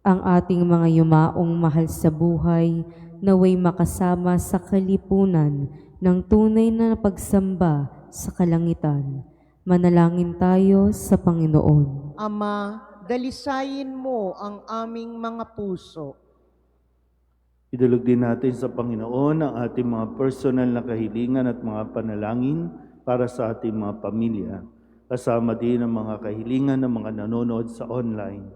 Ang ating mga yumaong mahal sa buhay naway makasama sa kalipunan ng tunay na pagsamba sa kalangitan. Manalangin tayo sa Panginoon. Ama, dalisayin mo ang aming mga puso. Idulog din natin sa Panginoon ang ating mga personal na kahilingan at mga panalangin para sa ating mga pamilya. Kasama din ang mga kahilingan ng mga nanonood sa online.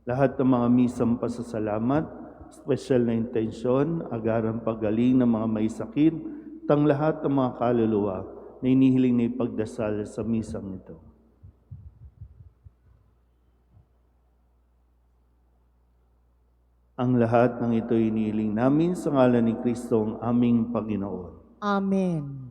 Lahat ng mga misang pasasalamat, special na intensyon, agarang paggaling ng mga may sakit, tang lahat ng mga kaluluwa na inihiling na ipagdasal sa misang ito. Ang lahat ng ito inihiling namin sa ngalan ni Kristo ang aming Panginoon. Amen.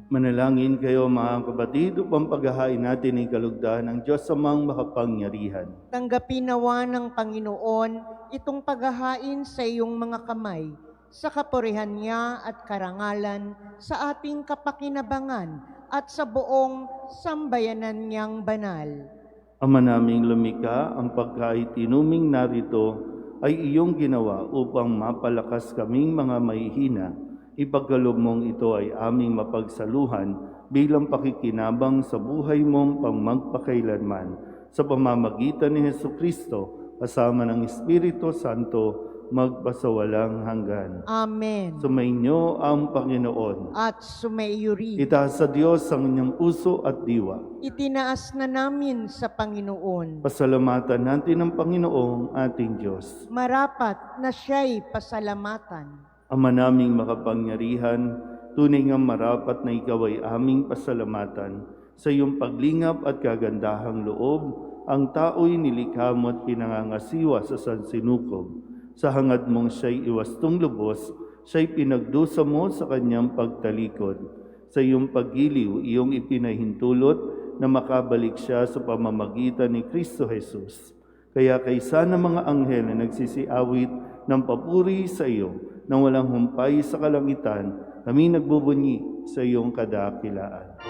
Manalangin kayo mga kapatid upang paghahain natin ang kalugdan ng Diyos amang makapangyarihan. Tanggapin nawa ng Panginoon itong paghahain sa iyong mga kamay, sa kapurihan niya at karangalan, sa ating kapakinabangan at sa buong sambayanan niyang banal. Ama naming lumikha, ang pagkaitinuming narito ay iyong ginawa upang mapalakas kaming mga mahihina. Ipagkaloob mong ito ay aming mapagsaluhan bilang pakikinabang sa buhay mong pangmagpakailanman sa pamamagitan ni Jesucristo kasama ng Espiritu Santo magpasawalang hanggan. Amen. Sumainyo ang Panginoon. At sumaiyo rin. Itaas sa Diyos ang inyong puso at diwa. Itinaas na namin sa Panginoon. Pasalamatan natin ang Panginoong ating Diyos. Marapat na siya'y pasalamatan. Ama naming makapangyarihan, tunay nga marapat na ikaw ay aming pasalamatan. Sa iyong paglingap at kagandahang loob, ang tao'y nilikha mo at pinangangasiwa sa sansinukob. Sa hangad mong siya'y iwastong lubos, siya'y pinagdusa mo sa kanyang pagtalikod. Sa iyong paggiliw, iyong ipinahintulot na makabalik siya sa pamamagitan ni Kristo Jesus. Kaya kaysa ng mga anghel na nagsisiawit ng papuri sa iyo, nang walang humpay sa kalangitan, kami nagbubunyi sa iyong kadakilaan.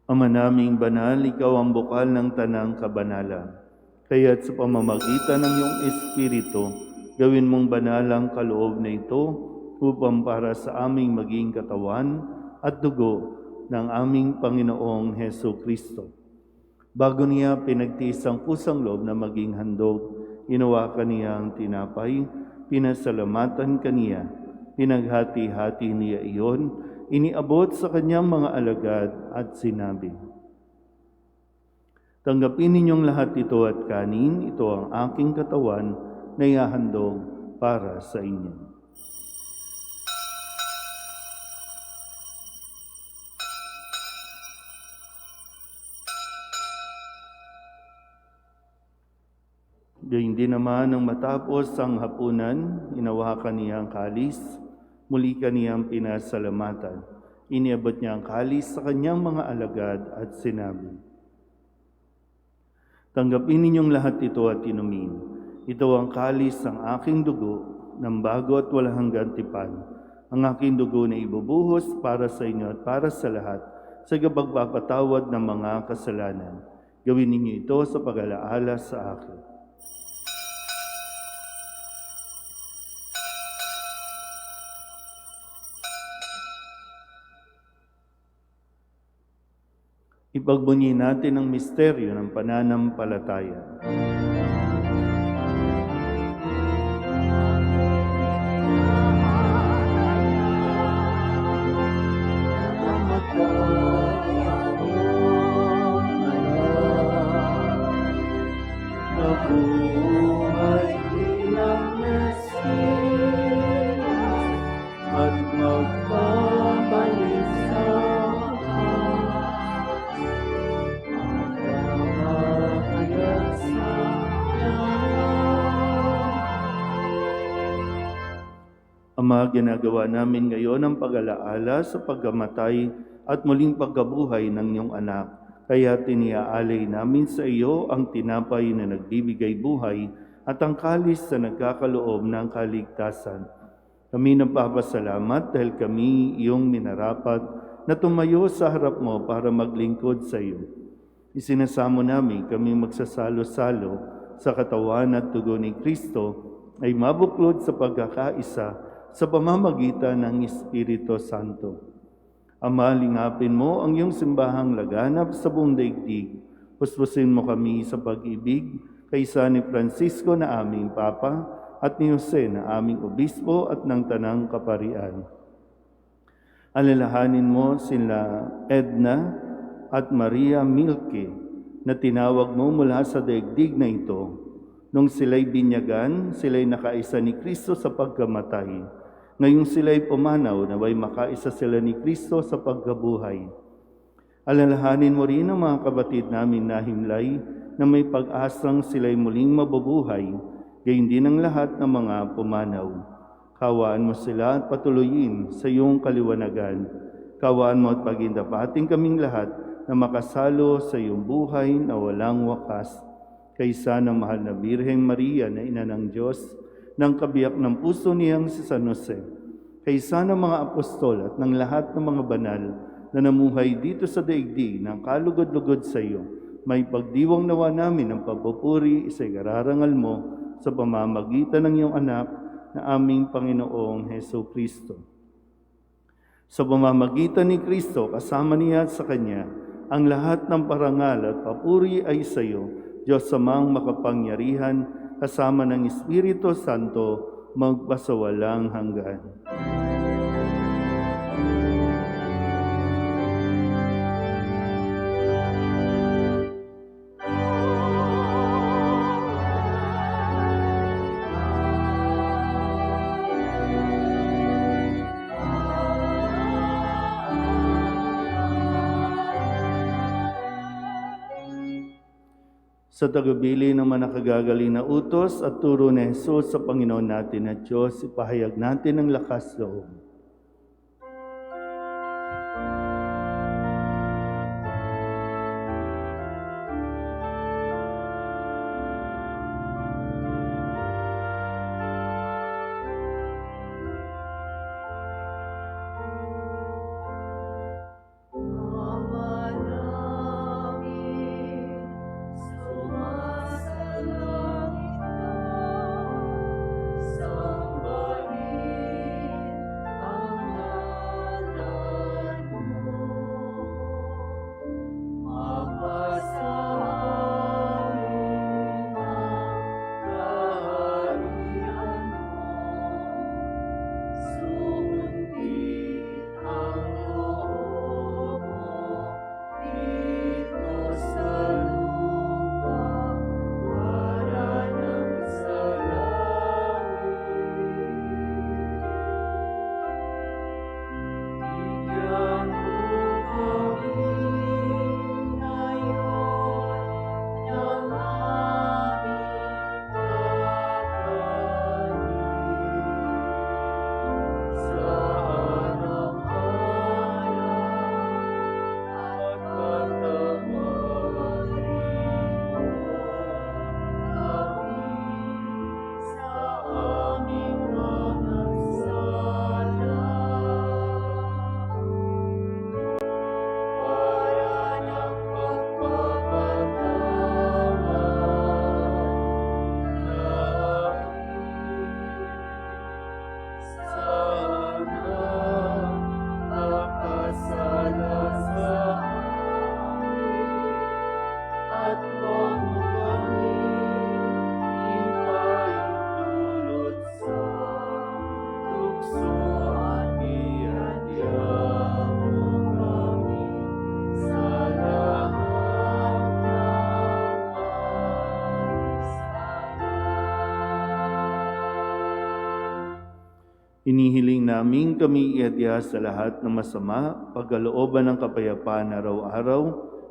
Ama naming banal, ikaw ang bukal ng tanang kabanalan. Kaya't sa pamamagitan ng iyong Espiritu, gawin mong banal ang kaloob na ito upang para sa aming maging katawan at dugo ng aming Panginoong Heso Kristo. Bago niya pinagtiis ang kusang loob na maging handog, hinawakan niya ang tinapay, pinasalamatan kaniya, pinaghati-hati niya iyon, iniabot sa kanyang mga alagad at sinabi, "Tanggapin ninyong lahat ito at kanin, ito ang aking katawan na ihahandog para sa inyo." Gayun din naman nang matapos ang hapunan, hinawakan niya ang kalis, muli kaniyang pinasalamatan. Iniabot niya ang kalis sa kanyang mga alagad at sinabi, "Tanggapin ninyong lahat ito at inumin. Ito ang kalis ng aking dugo, ng bago at walang hanggang tipan. Ang aking dugo na ibubuhos para sa inyo at para sa lahat, sa pagpapatawad ng mga kasalanan. Gawin ninyo ito sa pag-alaala sa akin." Ipagbunyi natin ang misteryo ng pananampalataya. Nabuhay bilang Mesiyas at magpapalik sa Ama, ginagawa namin ngayon ang pag-alaala sa pagkamatay at muling pagkabuhay ng iyong anak. Kaya tiniaalay namin sa iyo ang tinapay na nagbibigay buhay at ang kalis na nagkakaloob ng kaligtasan. Kami nagpapasalamat dahil kami iyong minarapat na tumayo sa harap mo para maglingkod sa iyo. Isinasamo namin kami magsasalo-salo sa katawan at dugo ni Kristo ay mabuklod sa pagkakaisa sa pamamagitan ng Espiritu Santo. Ama, lingapin mo ang iyong simbahang laganap sa buong daigdig. Puspusin mo kami sa pag-ibig kaysa ni Francisco na aming Papa at ni Jose na aming Obispo at ng Tanang Kaparian. Alalahanin mo sila Edna, at Maria Milke na tinawag mo mula sa daigdig na ito. Nung sila'y binyagan, sila'y nakaisa ni Kristo sa pagkamatay. Ngayong sila'y pumanaw, naway makaisa sila ni Kristo sa pagkabuhay. Alalahanin mo rin ang mga kapatid namin na himlay na may pag-asang sila'y muling mabubuhay, gayon din ang lahat ng mga pumanaw. Kawaan mo sila at patuloyin sa iyong kaliwanagan. Kawaan mo at pagindapating kaming lahat na makasalo sa iyong buhay na walang wakas. Kaysa ng mahal na Birheng Maria na ina ng Diyos, ng kabiyak ng puso niyang si San Jose, kaysa ng mga apostol at ng lahat ng mga banal na namuhay dito sa daigdig ng kalugod-lugod sa iyo, may pagdiwang nawa namin ang pagpupuri sa ikararangal mo sa pamamagitan ng iyong anak na aming Panginoong Heso Kristo. Sa pamamagitan ni Kristo, kasama niya at sa Kanya, ang lahat ng parangal at papuri ay sa iyo, Diyos Amang makapangyarihan, kasama ng Espiritu Santo, magpasawalang hanggan. Sa tagubilin ng mga nakagagaling na utos at turo ni Jesus sa Panginoon natin at Diyos, ipahayag natin ang lakas loob. Inihiling namin kami iadya sa lahat ng masama, pagkalooban ng kapayapaan araw-araw,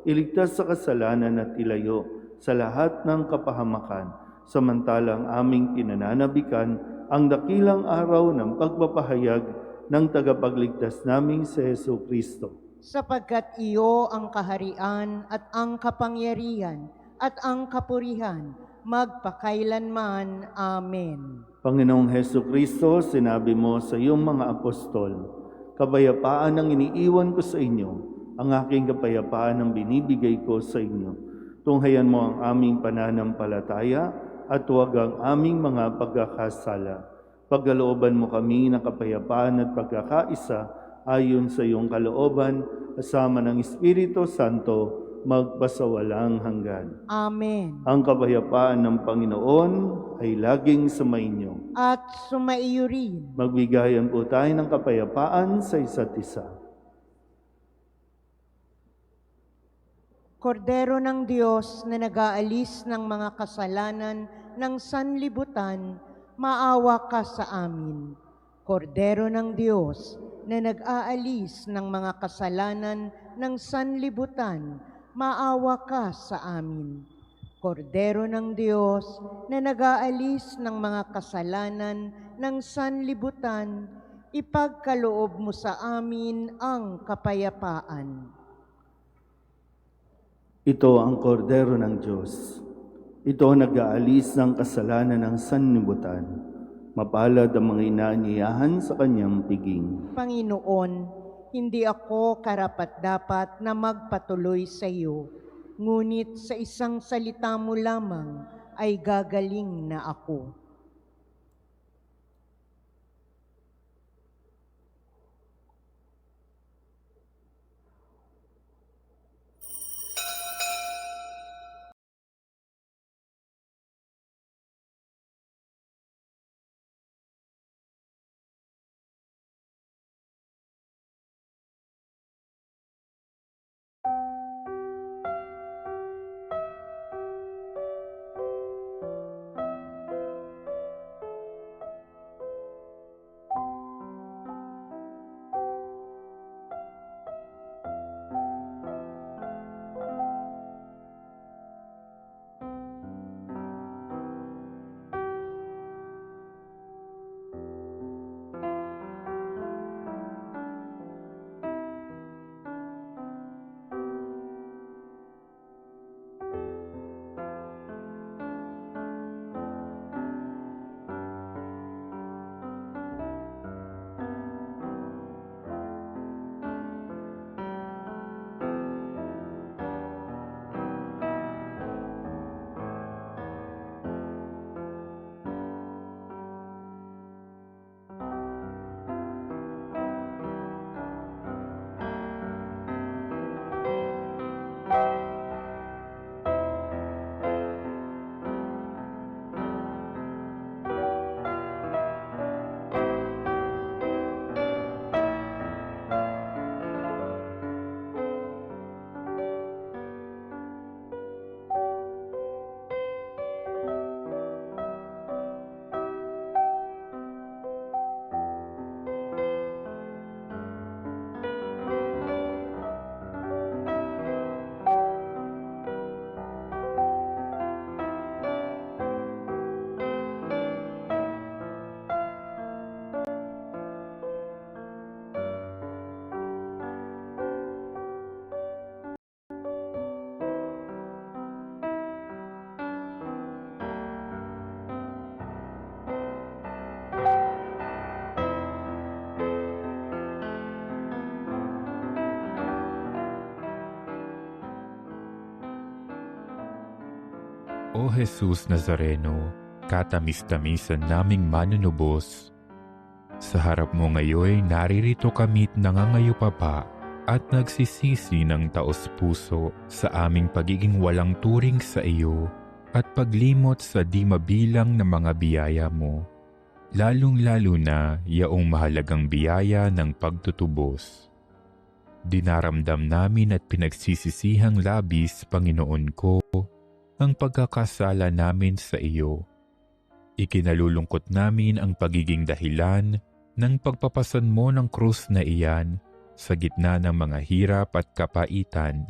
iligtas sa kasalanan at ilayo sa lahat ng kapahamakan, samantalang aming pinananabikan ang dakilang araw ng pagpapahayag ng tagapagligtas naming si Heso Kristo. Sapagkat iyo ang kaharian at ang kapangyarihan at ang kapurihan, magpakailanman. Amen. Panginoong Heso Kristo, sinabi mo sa iyong mga apostol, kapayapaan ang iniiwan ko sa inyo, ang aking kapayapaan ang binibigay ko sa inyo. Tunghayan mo ang aming pananampalataya at huwag ang aming mga pagkakasala. Pagkalooban mo kami ng kapayapaan at pagkakaisa ayon sa iyong kalooban, kasama ng Espiritu Santo, magpasawalang hanggan. Amen. Ang kapayapaan ng Panginoon ay laging sumainyo. At sumaiyo rin. Magbigayan po tayo ng kapayapaan sa isa't isa. Kordero ng Diyos na nag-aalis ng mga kasalanan ng sanlibutan, maawa ka sa amin. Kordero ng Diyos na nag-aalis ng mga kasalanan ng sanlibutan, maawa ka sa amin. Kordero ng Diyos na nag-aalis ng mga kasalanan ng sanlibutan, ipagkaloob mo sa amin ang kapayapaan. Ito ang kordero ng Diyos. Ito ang nag-aalis ng kasalanan ng sanlibutan. Mapalad ang mga inaanyayahan sa kanyang piging. Panginoon, hindi ako karapat-dapat na magpatuloy sa iyo, ngunit sa isang salita mo lamang ay gagaling na ako. O Jesus Nazareno, katamis-tamisan naming manunubos, sa harap mo ngayon naririto kami't nangangayupapa at nagsisisi ng taos-puso sa aming pagiging walang turing sa iyo at paglimot sa di mabilang na mga biyaya mo, lalong-lalo na yaong mahalagang biyaya ng pagtutubos. Dinaramdam namin at pinagsisisihang labis, Panginoon ko, ang pagkakasala namin sa iyo. Ikinalulungkot namin ang pagiging dahilan ng pagpapasan mo ng krus na iyan sa gitna ng mga hirap at kapaitan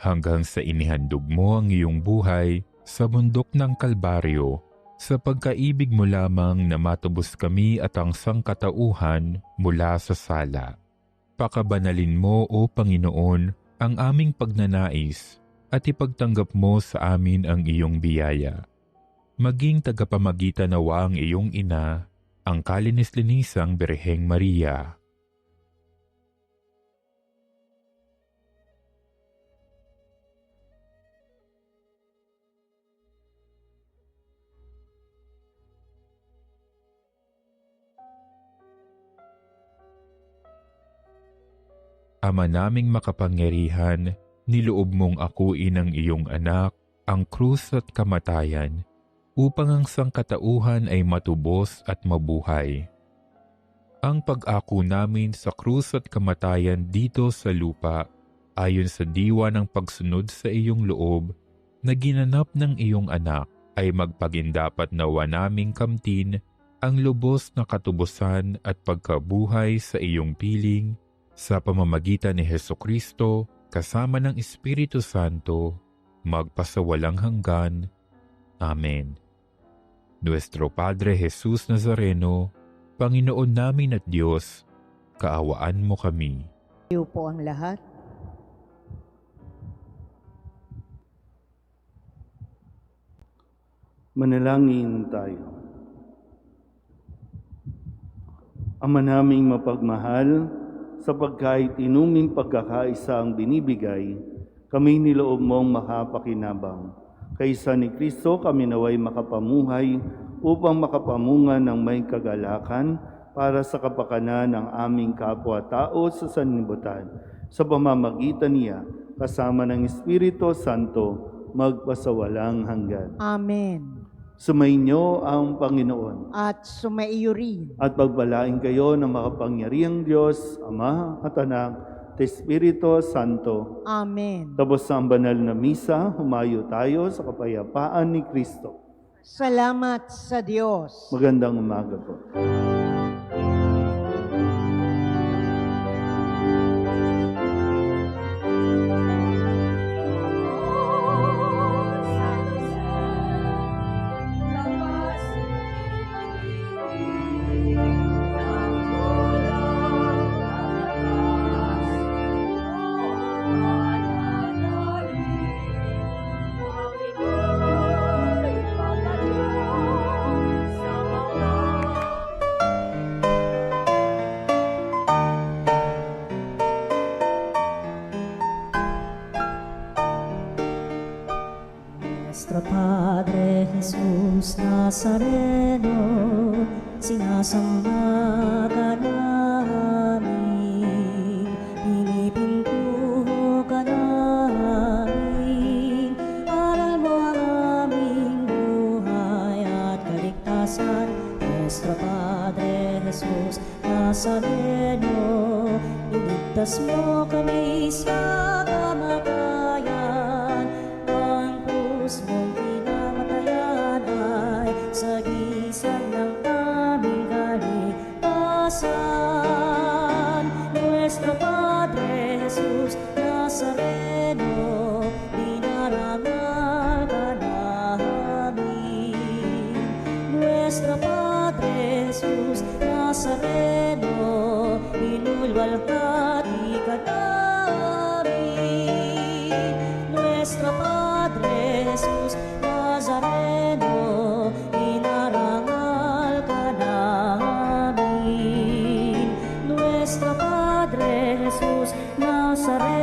hanggang sa inihandog mo ang iyong buhay sa bundok ng Kalbaryo sa pagkaibig mo lamang na matubos kami at ang sangkatauhan mula sa sala. Pakabanalin mo, O Panginoon, ang aming pagnanais at ipagtanggap mo sa amin ang iyong biyaya. Maging tagapamagitan nawa ang iyong ina, ang kalinis-linisang Birheng Maria. Ama naming makapangyarihan, niloob mong akuin ang iyong anak, ang krus at kamatayan, upang ang sangkatauhan ay matubos at mabuhay. Ang pag-ako namin sa krus at kamatayan dito sa lupa ayon sa diwa ng pagsunod sa iyong loob na ginanap ng iyong anak, ay magpagindapat nawa naming kamtin ang lubos na katubusan at pagkabuhay sa iyong piling sa pamamagitan ni Hesukristo kasama ng Espiritu Santo, magpasawalang hanggan. Amen. Nuestro Padre Jesus Nazareno, Panginoon namin at Diyos, kaawaan mo kami. Iyo po ang lahat. Manalangin tayo. Ama naming mapagmahal, sa pagkait inuming pagkakaisa ang binibigay, kami niloob mong makapakinabang. Kaysa ni Kristo kami naway makapamuhay upang makapamunga ng may kagalakan para sa kapakanan ng aming kapwa-tao sa sanlibutan. Sa pamamagitan niya, kasama ng Espiritu Santo, magpasawalang hanggan. Amen. Sumainyo ang Panginoon. At sumaiyo rin. At pagpalain kayo ng makapangyarihang Diyos, Ama at Anak, at Espiritu Santo. Amen. Tapos sa banal na misa, humayo tayo sa kapayapaan ni Kristo. Salamat sa Diyos. Magandang umaga po. Nuestro Padre Jesús Nazareno, sinasamba ka namin, pinipintuho ka namin, aral mo ang aming buhay at kaligtasan. Nuestro Padre Jesús Nazareno, iligtas mo kami sa kamatayan, ang krus mong pinamatayan ay sagisag ng aming kaligtasan. Nuestro Padre Jesus Nazareno, dinarangal ka namin. Nuestro Padre Jesus Nazareno, inulwalhati ka namin. Nuestro Padre Jesus Nazareno, inarangal ka namin. Nuestro Padre Jesus Nazareno,